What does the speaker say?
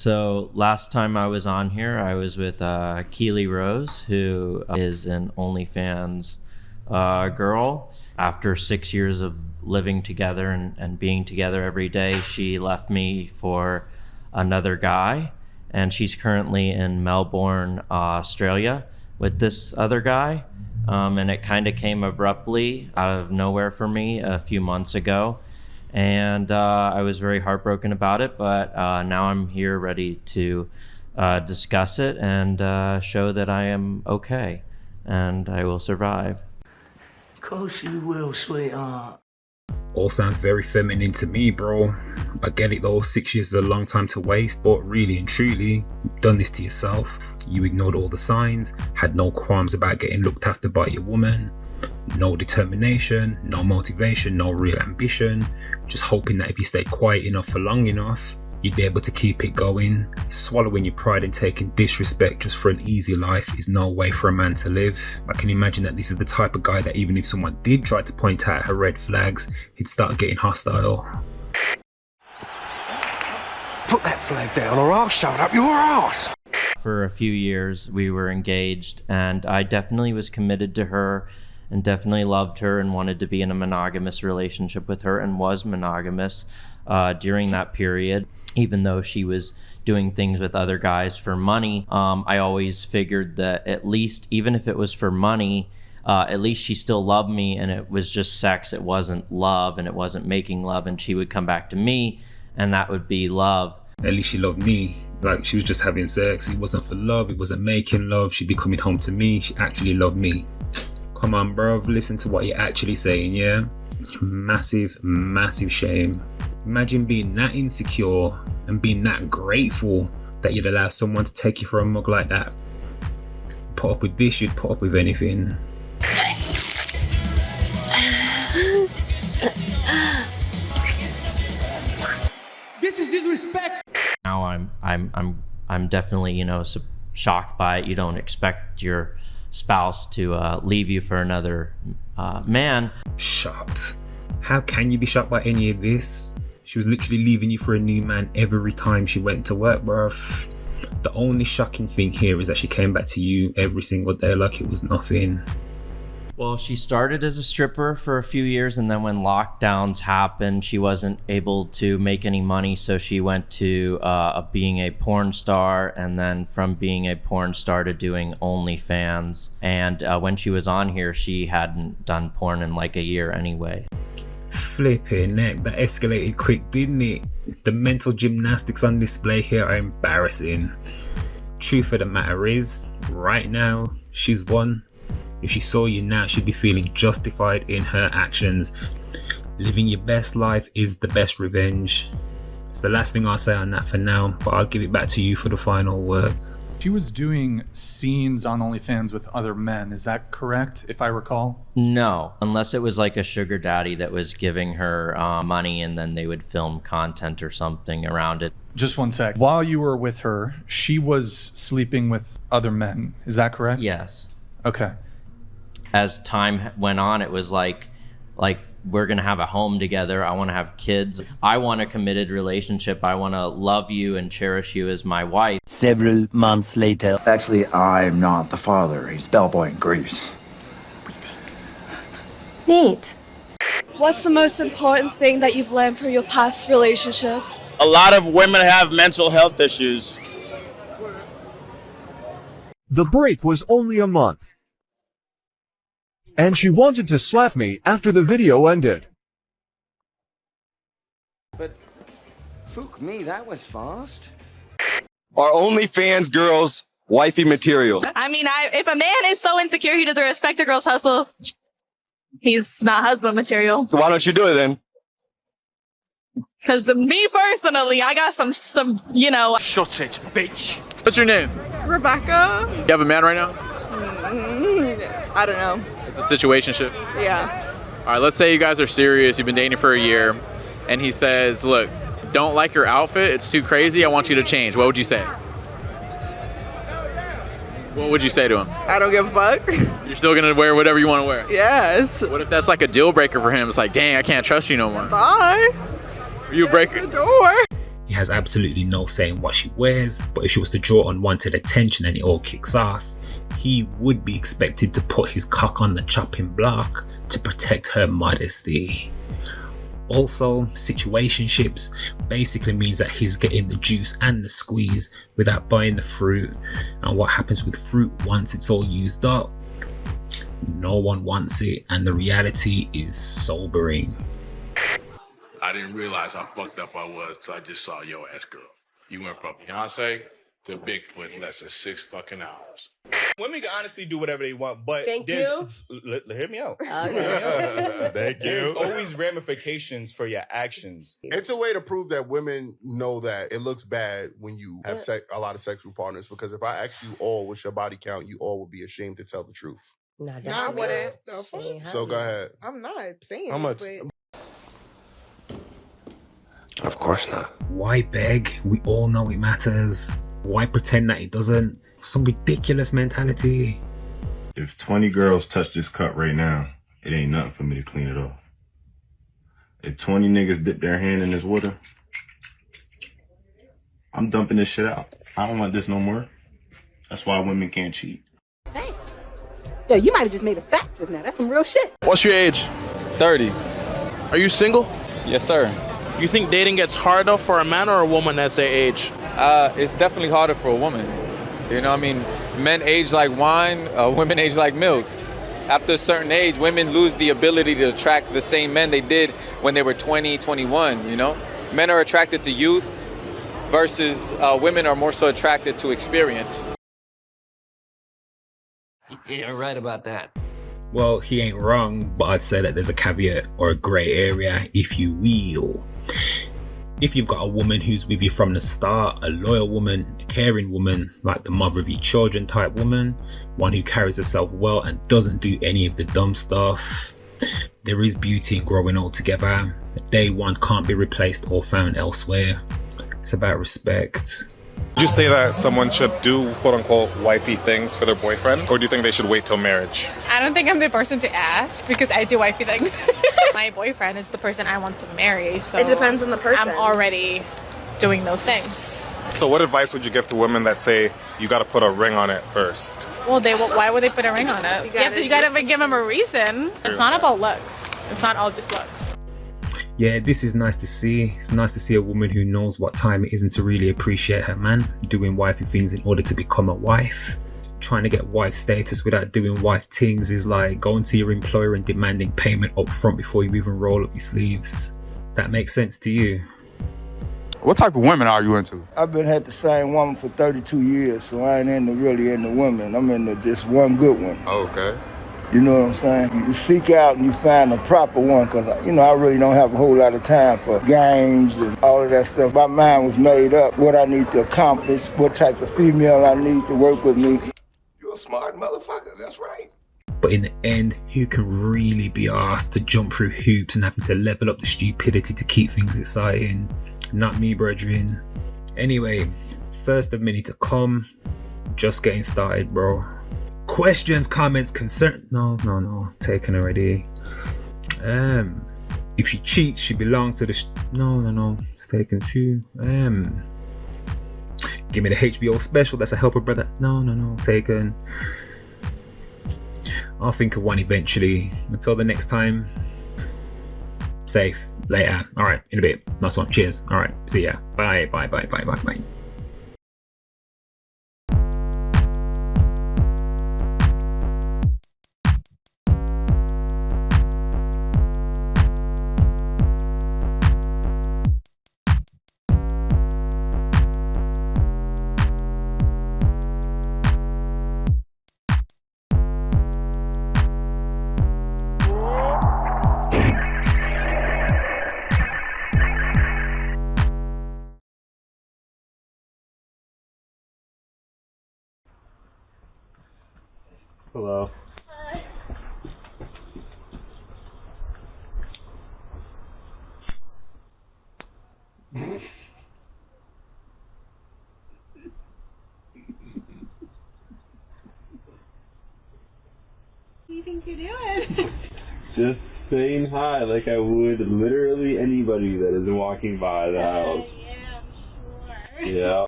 So last time I was on here, I was with Keely Rose, who is an OnlyFans girl. After 6 years of living together and being together every day, she left me for another guy, and she's currently in Melbourne, Australia with this other guy. And it kind of came abruptly out of nowhere for me a few months ago. And I was very heartbroken about it, but now I'm here ready to discuss it and show that I am okay and I will survive. Of course you will, sweetheart. All sounds very feminine to me, bro. I get it though, 6 years is a long time to waste, but really and truly, you've done this to yourself. You ignored all the signs, had no qualms about getting looked after by your woman, no determination, no motivation, no real ambition, just hoping that if you stayed quiet enough for long enough, you'd be able to keep it going. Swallowing your pride and taking disrespect just for an easy life is no way for a man to live. I can imagine that this is the type of guy that even if someone did try to point out her red flags, he'd start getting hostile. Put that flag down or I'll shove it up your ass. For a few years, we were engaged, and I definitely was committed to her and definitely loved her and wanted to be in a monogamous relationship with her and was monogamous during that period. Even though she was doing things with other guys for money, I always figured that at least, even if it was for money, at least she still loved me and it was just sex. It wasn't love and it wasn't making love, and she would come back to me and that would be love. At least she loved me. Like, she was just having sex. It wasn't for love. It wasn't making love. She'd be coming home to me. She actually loved me. Come on, bro. Listen to what you're actually saying, yeah? Massive, massive shame. Imagine being that insecure and being that grateful that you'd allow someone to take you for a mug like that. Put up with this, you'd put up with anything. This is disrespect. Now I'm definitely, you know, shocked by it. You don't expect your spouse to leave you for another man. Shocked? How can you be shocked by any of this? She was literally leaving you for a new man every time she went to work, bruv. The only shocking thing here is that she came back to you every single day like it was nothing. Well, she started as a stripper for a few years, and then when lockdowns happened, she wasn't able to make any money, so she went to being a porn star, and then from being a porn star to doing OnlyFans. And when she was on here, she hadn't done porn in like a year anyway. Flipping neck, that escalated quick, didn't it? The mental gymnastics on display here are embarrassing. Truth of the matter is, right now, she's won. If she saw you now, she'd be feeling justified in her actions. Living your best life is the best revenge. It's the last thing I'll say on that for now, but I'll give it back to you for the final words. She was doing scenes on OnlyFans with other men, is that correct, if I recall? No, unless it was like a sugar daddy that was giving her money and then they would film content or something around it. Just one sec. While you were with her, she was sleeping with other men, is that correct? Yes. Okay. As time went on, it was like we're gonna have a home together. I want to have kids. I want a committed relationship. I want to love you and cherish you as my wife. Several months later. Actually, I'm not the father. He's bellboy in Greece. Neat. What's the most important thing that you've learned from your past relationships? A lot of women have mental health issues. The break was only a month, and she wanted to slap me after the video ended. But, fuck me, that was fast. Are OnlyFans girls wifey material? I mean, if a man is so insecure he doesn't respect a girl's hustle, he's not husband material. Why don't you do it then? Because me personally, I got some, you know. Shut it, bitch. What's your name? Rebecca? You have a man right now? I don't know. It's a situationship. Yeah. All right, let's say you guys are serious, you've been dating for a year, and he says, look, don't like your outfit, it's too crazy, I want you to change. What would you say? What would you say to him? I don't give a fuck. You're still gonna wear whatever you want to wear? Yes. What if that's like a deal breaker for him? It's like, dang, I can't trust you no more. Bye. You break the door. He has absolutely no say in what she wears, but if she was to draw unwanted attention and it all kicks off, he would be expected to put his cock on the chopping block to protect her modesty. Also, situationships basically means that he's getting the juice and the squeeze without buying the fruit, and what happens with fruit once it's all used up? No one wants it, and the reality is sobering. I didn't realize how fucked up I was till I just saw your ass, girl. You went from Beyonce to Bigfoot in less than 6 fucking hours. Women can honestly do whatever they want, but Thank you. Hear me out. Okay. Thank you. There's always ramifications for your actions. It's a way to prove that women know that it looks bad when you have a lot of sexual partners. Because if I ask you all what's your body count, you all would be ashamed to tell the truth. Not No, I wouldn't. So go ahead. I'm not saying How much? Of course not. Why beg? We all know it matters. Why pretend that it doesn't? Some ridiculous mentality. If 20 girls touch this cup right now, it ain't nothing for me to clean it off. If 20 niggas dip their hand in this water, I'm dumping this shit out. I don't want this no more. That's why women can't cheat. Yo, you might have just made a fact just now. That's some real shit. What's your age? 30. Are you single? Yes, sir. You think dating gets harder for a man or a woman as they age? It's definitely harder for a woman. You know, I mean, men age like wine, women age like milk. After a certain age, women lose the ability to attract the same men they did when they were 20, 21, you know? Men are attracted to youth versus women are more so attracted to experience. You're right about that. Well, he ain't wrong, but I'd say that there's a caveat or a grey area, if you will. If you've got a woman who's with you from the start, a loyal woman, a caring woman, like the mother of your children type woman, one who carries herself well and doesn't do any of the dumb stuff, there is beauty in growing old together. Day one can't be replaced or found elsewhere. It's about respect. Would you say that someone should do quote-unquote wifey things for their boyfriend, or do you think they should wait till marriage? I don't think I'm the person to ask because I do wifey things. My boyfriend is the person I want to marry, so It depends on the person. I'm already doing those things. So what advice would you give to women that say you got to put a ring on it first? Well, why would they put a ring on it? You gotta give them a reason. It's not about looks. It's not all just looks. Yeah, this is nice to see. It's nice to see a woman who knows what time it is and to really appreciate her man, doing wifey things in order to become a wife. Trying to get wife status without doing wife things is like going to your employer and demanding payment up front before you even roll up your sleeves. That makes sense to you? What type of women are you into? I've been had the same woman for 32 years, so I ain't really into women. I'm into just one good one. Oh, okay. You know what I'm saying? You seek out and you find a proper one, because, I really don't have a whole lot of time for games and all of that stuff. My mind was made up, what I need to accomplish, what type of female I need to work with me. You're a smart motherfucker, that's right. But in the end, who can really be asked to jump through hoops and having to level up the stupidity to keep things exciting? Not me, brethren. Anyway, first of many to come. Just getting started, bro. Questions, comments, concern? No, taken already. If she cheats, she belongs to the. No, it's taken too. Give me the HBO special. That's a helper, brother. No, taken. I'll think of one eventually. Until the next time. Safe. Later. All right, in a bit. Nice one. Cheers. All right. See ya. Bye. Hello. What do you think you're doing? Just saying hi like I would literally anybody that is walking by the house. Yeah, I'm better. Yeah.